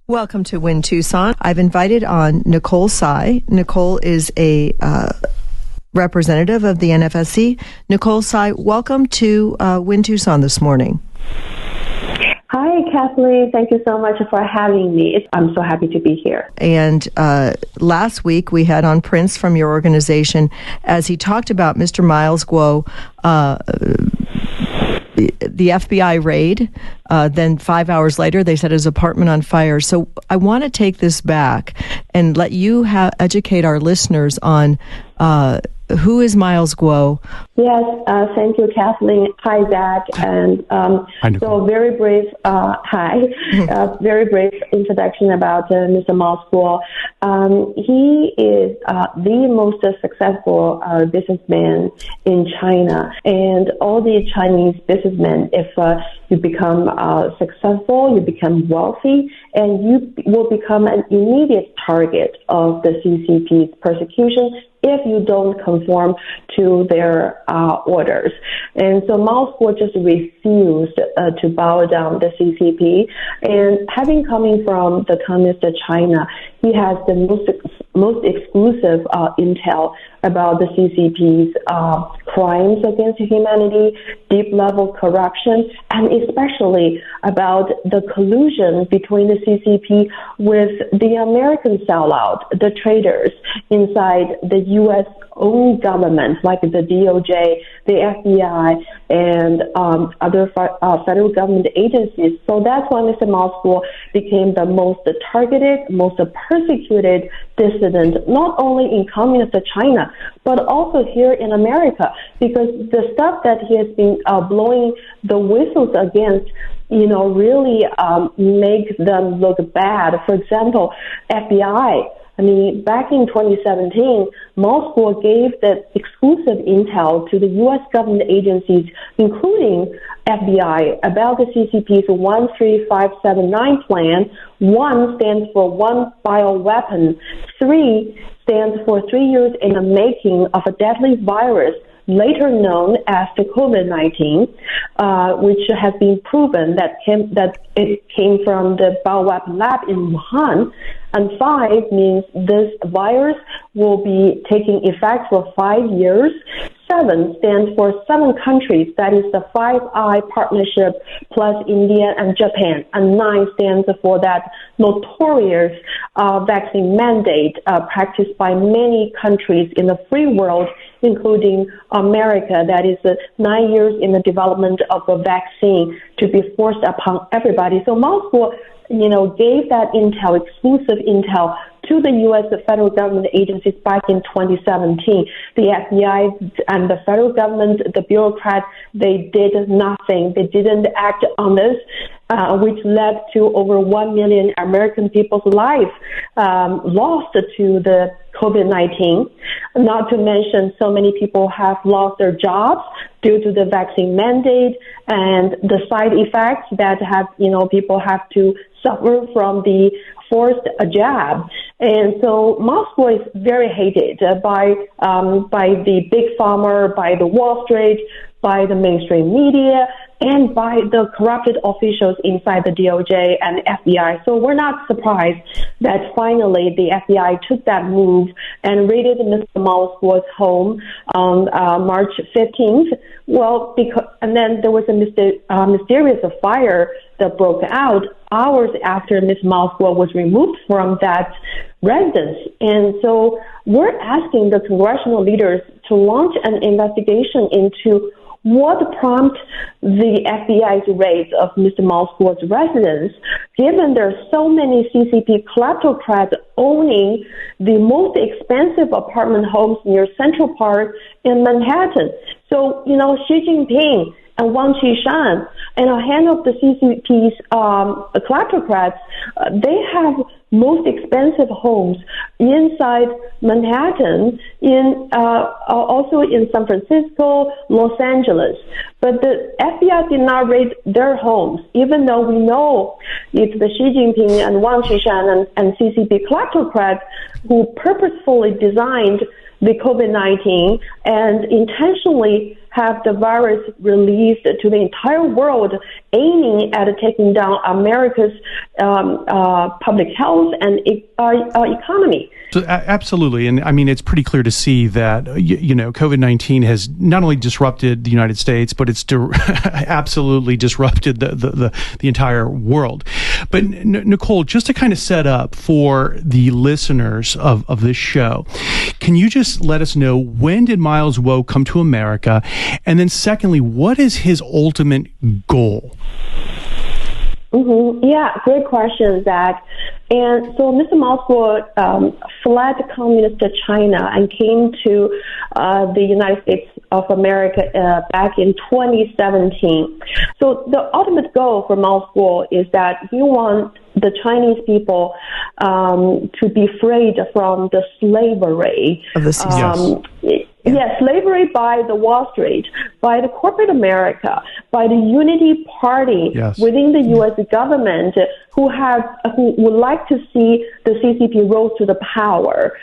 Welcome to Winn Tucson. I've invited on Nicole Tsai. Nicole is a representative of the NFSC. Nicole Tsai, welcome to Winn Tucson this morning. Hi, Kathleen. Thank you so much for having me. I'm so happy to be here. And last week we had on Prince from your organization as he talked about Mr. Miles Guo, the FBI raid. Then 5 hours later, they set his apartment on fire. So I want to take this back and let you educate our listeners on who is Miles Guo. Yes, thank you, Kathleen. Hi, Zach. And so very brief, very brief introduction about Mr. Miles Guo. He is the most successful businessman in China. And all the Chinese businessmen, if you become successful, you become wealthy, and you will become an immediate target of the CCP's persecution if you don't conform to their orders. And so Miles Guo just refused to bow down the CCP. And having coming from the communist China, he has the most exclusive intel about the CCP's crimes against humanity, deep-level corruption, and especially about the collusion between the CCP with the American sellout, the traders inside the U.S.-owned government, like the DOJ, the FBI, and other federal government agencies. So that's why Mr. Miles Guo became the most targeted, most persecuted dissident, not only in communist China, but also here in America, because the stuff that he has been blowing the whistles against, really make them look bad. For example, FBI. I mean, back in 2017, Miles Guo gave the exclusive intel to the U.S. government agencies, including FBI, about the CCP's 13579 plan. 1 stands for one bioweapon. 3 stands for 3 years in the making of a deadly virus, later known as the COVID-19, which has been proven that it came from the bioweapon lab in Wuhan. And 5 means this virus will be taking effect for 5 years. 7 stands for 7 countries, that is the 5-Eye Partnership plus India and Japan. And 9 stands for that notorious vaccine mandate practiced by many countries in the free world, including America, that is 9 years in the development of a vaccine to be forced upon everybody. So Miles Guo, gave that intel, exclusive intel, to the U.S. federal government agencies back in 2017. The FBI and the federal government, the bureaucrats, they did nothing. They didn't act on this, which led to over 1 million American people's lives lost to the COVID-19. Not to mention, so many people have lost their jobs due to the vaccine mandate and the side effects that have, people have to suffer from the forced jab. And so Miles Guo is very hated by the big pharma, by the Wall Street, by the mainstream media, and by the corrupted officials inside the DOJ and FBI. So we're not surprised that finally the FBI took that move and raided Mr. Miles Guo's home on March 15th. Well, and then there was a mysterious fire that broke out hours after Ms. Miles Guo was removed from that residence. And so we're asking the congressional leaders to launch an investigation into what prompted the FBI's raids of Mr. Miles Guo's residence, given there are so many CCP kleptocrats owning the most expensive apartment homes near Central Park in Manhattan. So, Xi Jinping and Wang Qishan and a hand of the CCP's kleptocrats, they have most expensive homes inside Manhattan, also in San Francisco, Los Angeles. But the FBI did not raid their homes, even though we know it's the Xi Jinping and Wang Qishan and CCP kleptocrats who purposefully designed the COVID-19 and intentionally have the virus released to the entire world, aiming at taking down America's public health and economy. So, absolutely. And I mean, it's pretty clear to see that, COVID-19 has not only disrupted the United States, but it's absolutely disrupted the entire world. But Nicole, just to kind of set up for the listeners of this show, can you just let us know, when did Miles Wu come to America? And then secondly, what is his ultimate goal? Mm-hmm. Yeah, great question, Zach. And so Mr. Miles fled communist China and came to the United States of America back in 2017. So the ultimate goal for Miles is that he wants the Chinese people to be freed from the slavery of the CCP. Yes, slavery by the Wall Street, by the corporate America, by the Unity Party within the U.S. government, who would like to see the CCP rose to the power.